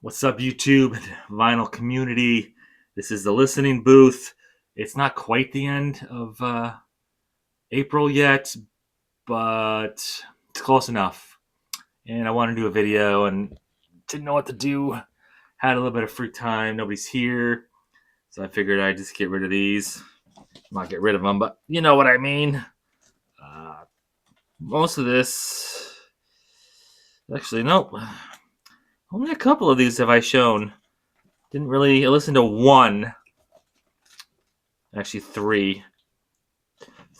What's up, YouTube vinyl community? This is the listening booth. It's not quite the end of April yet, but it's close enough. And I want to do a video and didn't know what to do. Had a little bit of free time. Nobody's here. So I figured I'd just get rid of these. Not get rid of them, but you know what I mean. Uh, Most of this. Actually, nope. Only a couple of these have I shown. Didn't really. I listened to one. Actually, three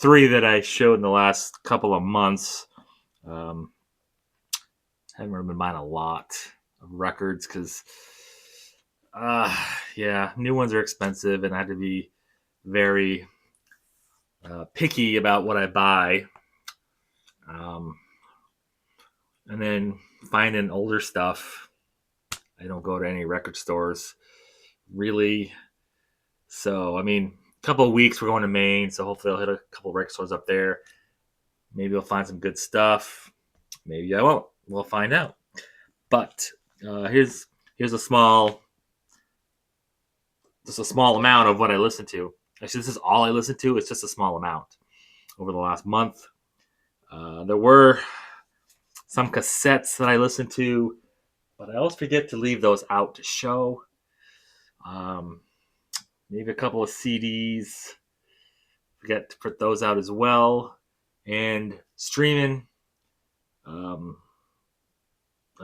that I showed in the last couple of months. Um, haven't really been buying a lot of records because, yeah, new ones are expensive, and I have to be very picky about what I buy. Um, and then finding older stuff. I don't go to any record stores really. So, I mean, a couple of weeks we're going to Maine, so hopefully I'll hit a couple of record stores up there. Maybe I'll find some good stuff. Maybe I won't. We'll find out. But here's a small, just a small amount of what I listen to. Actually, this is all I listen to. It's just a small amount over the last month. There were some cassettes that I listened to, but I always forget to leave those out to show. Um, Maybe a couple of CDs. Forget to put those out as well. And streaming um,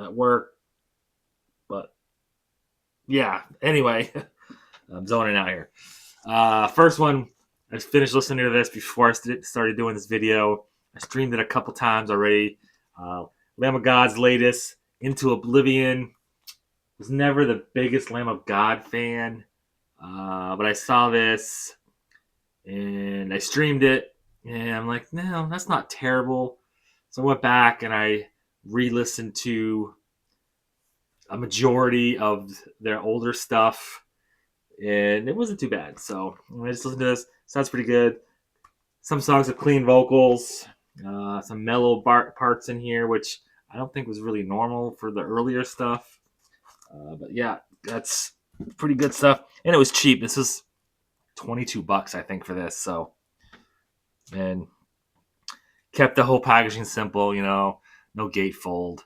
at work. But yeah, anyway, I'm zoning out here. First one, I finished listening to this before I started doing this video. I streamed it a couple times already. Lamb of God's latest, Into Oblivion. Was never the biggest Lamb of God fan, but I saw this and I streamed it, and I'm like, no, that's not terrible. So I went back and I re-listened to a majority of their older stuff, and it wasn't too bad. So I just listened to this. Sounds pretty good. Some songs with clean vocals, some mellow parts in here, which I don't think was really normal for the earlier stuff. But yeah, that's pretty good stuff, and it was cheap. This is $22, I think, for this. So, and kept the whole packaging simple. No gatefold,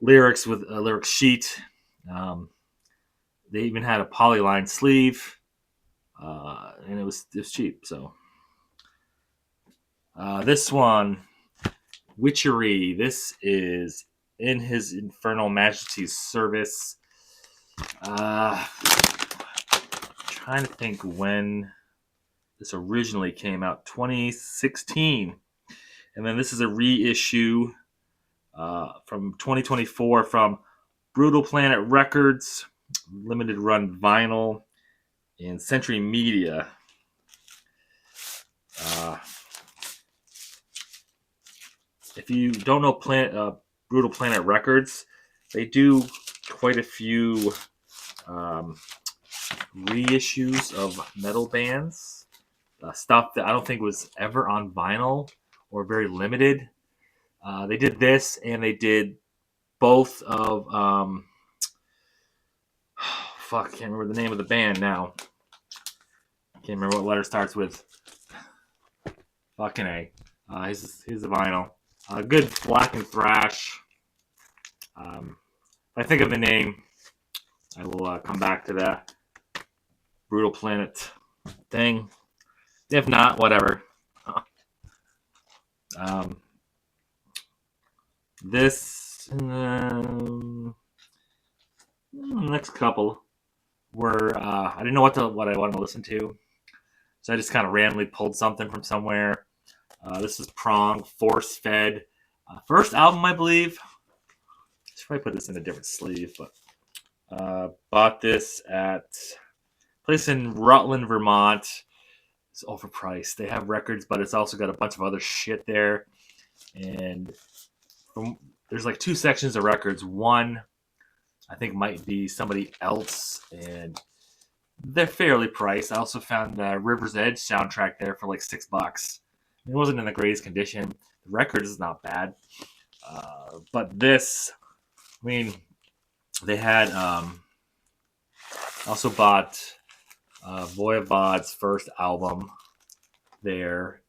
lyrics with a lyric sheet. Um, they even had a polyline sleeve, and it was cheap. So this one, Witchery. This is In His Infernal Majesty's Service. Trying to think when this originally came out. 2016, and then this is a reissue from 2024 from Brutal Planet Records, limited run vinyl, and Century Media. If you don't know Brutal Planet Records, they do quite a few reissues of metal bands, stuff that I don't think was ever on vinyl or very limited. They did this, and they did both of can't remember the name of the band now. Can't remember what letter starts with fucking A. Here's the vinyl. Good black and thrash. If I think of the name, I will come back to that Brutal Planet thing. If not, whatever. This next couple were I didn't know what I wanted to listen to, so I just kind of randomly pulled something from somewhere. This is Prong, Force Fed, first album, I believe. I should probably put this in a different sleeve, but bought this at a place in Rutland, Vermont. It's overpriced. They have records, but it's also got a bunch of other shit there. And there's like two sections of records. One, I think, might be somebody else, and they're fairly priced. I also found the River's Edge soundtrack there for like $6. It wasn't in the greatest condition. The record is not bad. But this, I mean, They had also bought Voivod's first album there.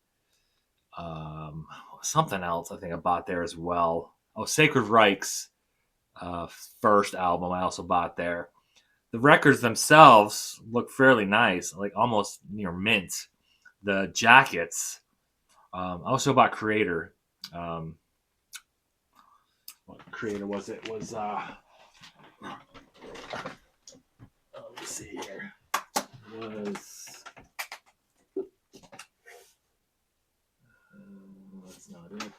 Something else I think I bought there as well. Oh, Sacred Reich's uh, first album I also bought there. The records themselves look fairly nice, like almost near mint. The jackets. I also bought Creator. Um, what Creator was it? Was let me see here. Was that's not it.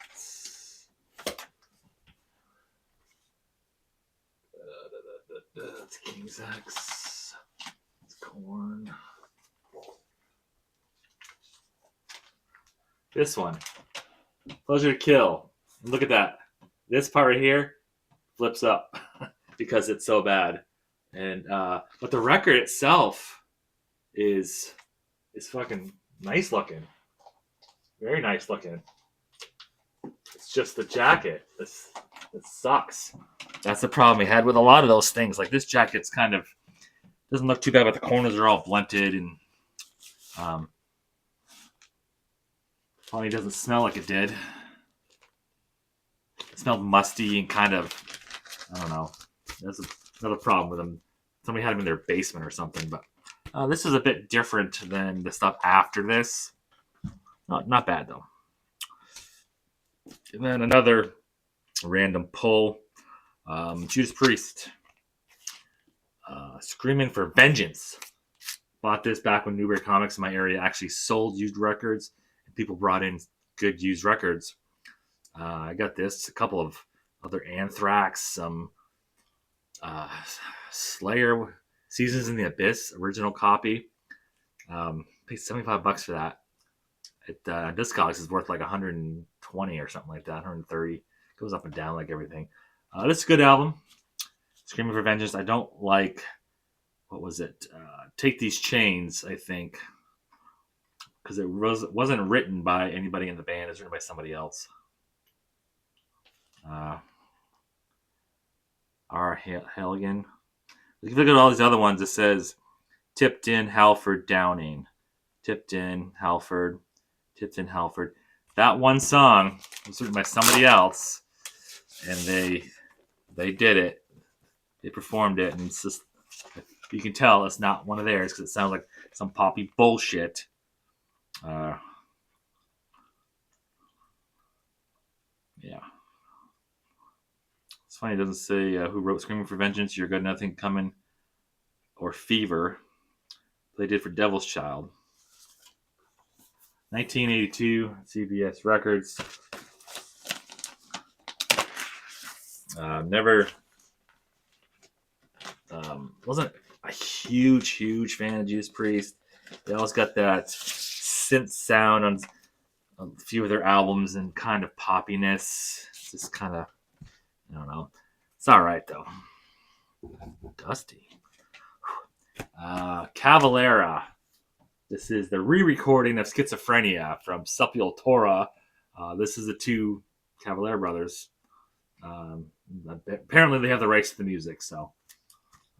That's King's X. It's Corn. This one, Pleasure to Kill. Look at that. This part right here flips up because it's so bad. And but the record itself is fucking nice looking. Very nice looking. It's just the jacket. This sucks. That's the problem we had with a lot of those things. Like this jacket's kind of doesn't look too bad, but the corners are all blunted and probably doesn't smell like it did. It smelled musty and kind of, I don't know. That's another problem with them. Somebody had them in their basement or something. But this is a bit different than the stuff after this. Not bad though. And then another random pull. Judas Priest. Screaming for Vengeance. Bought this back when Newbury Comics in my area actually sold used records. And people brought in good used records. I got this, a couple of other Anthrax, some Slayer, Seasons in the Abyss, original copy. Paid $75 for that. Discogs is worth like 120 or something like that, 130. Goes up and down like everything. This is a good album. Screaming for Vengeance. I don't like, what was it? Take These Chains, I think. Because it wasn't written by anybody in the band. It was written by somebody else. R. Helgen. If you look at all these other ones, it says Tipton, Halford, Downing. Tipton, Halford, Tipton, Halford. That one song was written by somebody else, and they did it. They performed it, and it's just, you can tell it's not one of theirs because it sounds like some poppy bullshit. Yeah. It's funny, it doesn't say who wrote Screaming for Vengeance, You're Good, Nothing Coming, or Fever. They did for Devil's Child. 1982, CBS Records. Never wasn't a huge fan of Judas Priest. They always got that synth sound on a few of their albums and kind of poppiness. It's just kind of, I don't know. It's all right though. Dusty. Cavalera. This is the re-recording of Schizophrenia from Sepultura. This is the two Cavalera brothers. Apparently they have the rights to the music, so.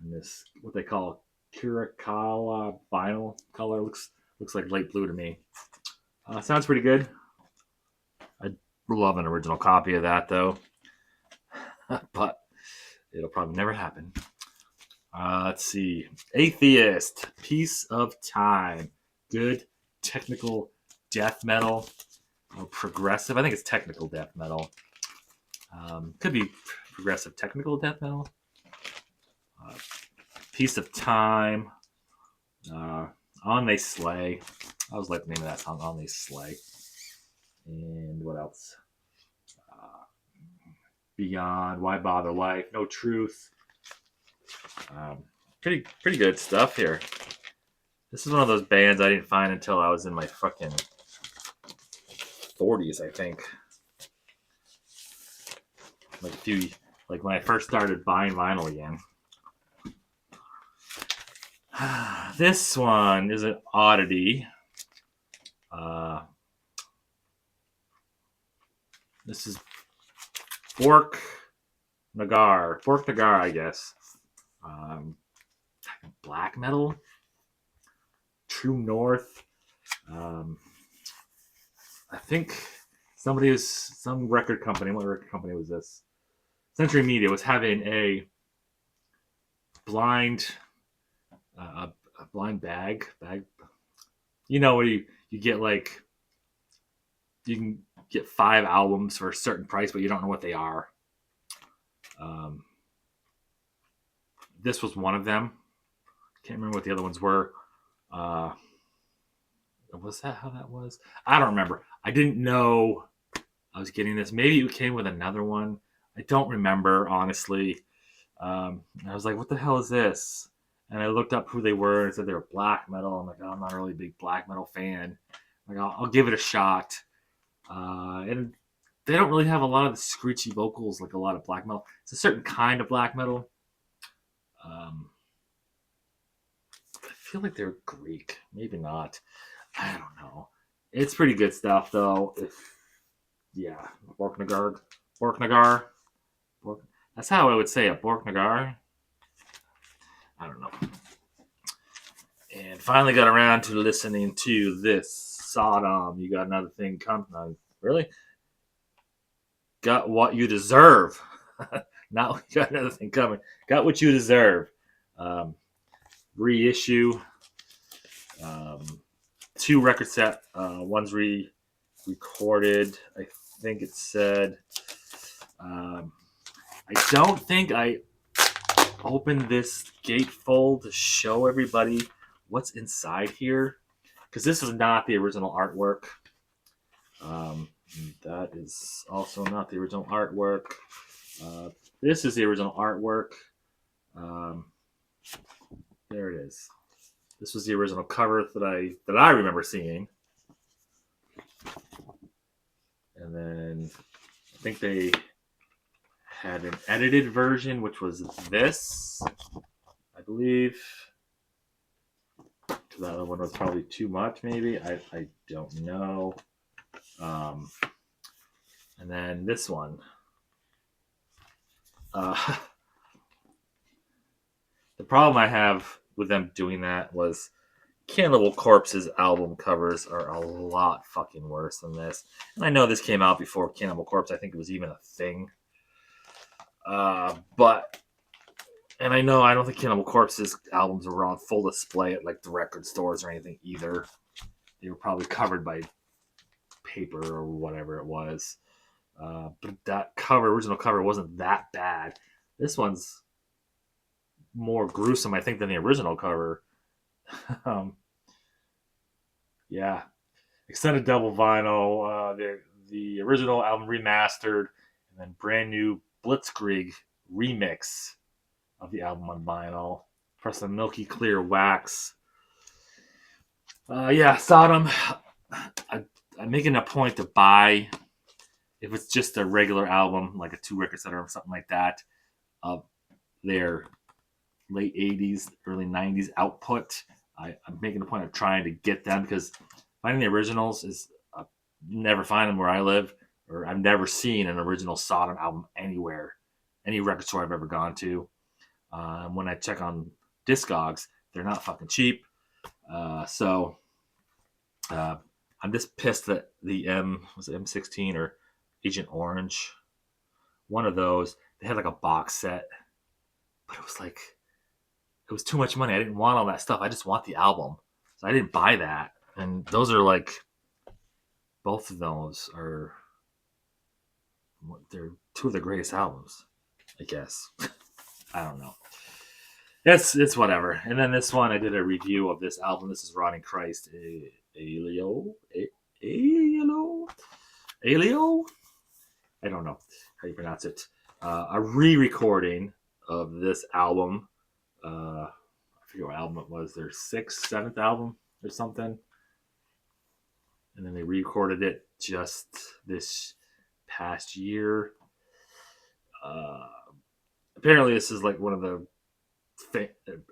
And this, what they call Curacala vinyl color, looks like light blue to me. Sounds pretty good. I'd love an original copy of that though, but it'll probably never happen. Let's see. Atheist, Piece of Time. Good technical death metal. Or progressive. I think it's technical death metal. Could be progressive technical death metal. Piece of Time. On They Slay. I always like the name of that song, On They Slay. And what else? Beyond, Why Bother Life, No Truth. Pretty good stuff here. This is one of those bands I didn't find until I was in my fucking 40s, I think. Like when I first started buying vinyl again. This one is an oddity. This is Fork Nagar, I guess. black metal, True North. Um, I think some record company. What record company was this? Century Media was having a blind a blind bag. You know where you get like you can get 5 albums for a certain price, but you don't know what they are. Um, this was one of them. Can't remember what the other ones were. Uh, was that how that was? I don't remember. I didn't know I was getting this. Maybe it came with another one. I don't remember, honestly. I was like, what the hell is this? And I looked up who they were and said they were black metal. I'm like, oh, I'm not a really big black metal fan. Like, I'll give it a shot. And they don't really have a lot of the screechy vocals like a lot of black metal. It's a certain kind of black metal. I feel like they're Greek. Maybe not. I don't know. It's pretty good stuff, though. Yeah, Borknagar. That's how I would say it, Borknagar. I don't know. And finally got around to listening to this Sodom. You got another thing coming. Really? Got what you deserve. Not you got another thing coming. Got what you deserve. Reissue. 2 record set. One's recorded. I think it said. I don't think I opened this gatefold to show everybody what's inside here, because this is not the original artwork. That is also not the original artwork. This is the original artwork. There it is. This was the original cover that I remember seeing. And then I think they had an edited version, which was this, I believe. The other one was probably too much, maybe. I don't know. And then this one. The problem I have with them doing that was Cannibal Corpse's album covers are a lot fucking worse than this. And I know this came out before Cannibal Corpse. I think it was even a thing. But I don't think Cannibal Corpse's albums were on full display at like the record stores or anything either. They were probably covered by paper or whatever it was. But that original cover, wasn't that bad. This one's more gruesome, I think, than the original cover. Yeah. Extended double vinyl, the original album remastered, and then brand new Blitzkrieg remix of the album on vinyl. Press the milky clear wax. Sodom. I'm making a point to buy, if it's just a regular album, like a 2 record set or something like that, of their late 80s, early 90s output. I'm making a point of trying to get them, because finding the originals is never find them where I live, or I've never seen an original Sodom album anywhere, any record store I've ever gone to. When I check on Discogs, they're not fucking cheap. So I'm just pissed that the M16 or Agent Orange, one of those, they had like a box set, but it was too much money. I didn't want all that stuff. I just want the album. So I didn't buy that. And those are like, both of those are, they're 2 of the greatest albums, I guess. I don't know. It's whatever. And then this one, I did a review of this album. This is Rotting Christ, Alio. I don't know how you pronounce it. A re-recording of this album. I forget what album it was. Their 6th, 7th album or something. And then they re-recorded it just this past year. Apparently, this is like one of the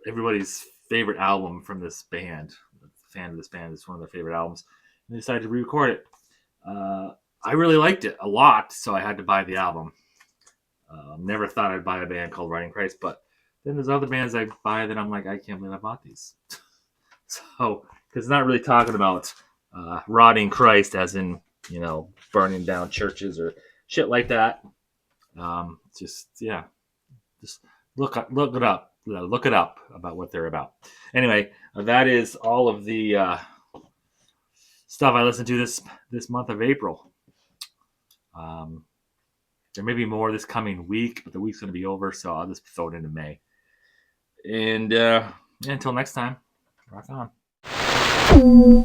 everybody's favorite album from this band. The fan of this band is one of their favorite albums. And they decided to re-record it. I really liked it a lot, so I had to buy the album. Never thought I'd buy a band called Rotting Christ, but then there's other bands I buy that I'm like, I can't believe I bought these. So, because it's not really talking about rotting Christ, as in, burning down churches or shit like that. Just look it up about what they're about. Anyway, that is all of the stuff I listened to this month of April. There may be more this coming week, but the week's going to be over, so I'll just throw it into May. And until next time, rock on.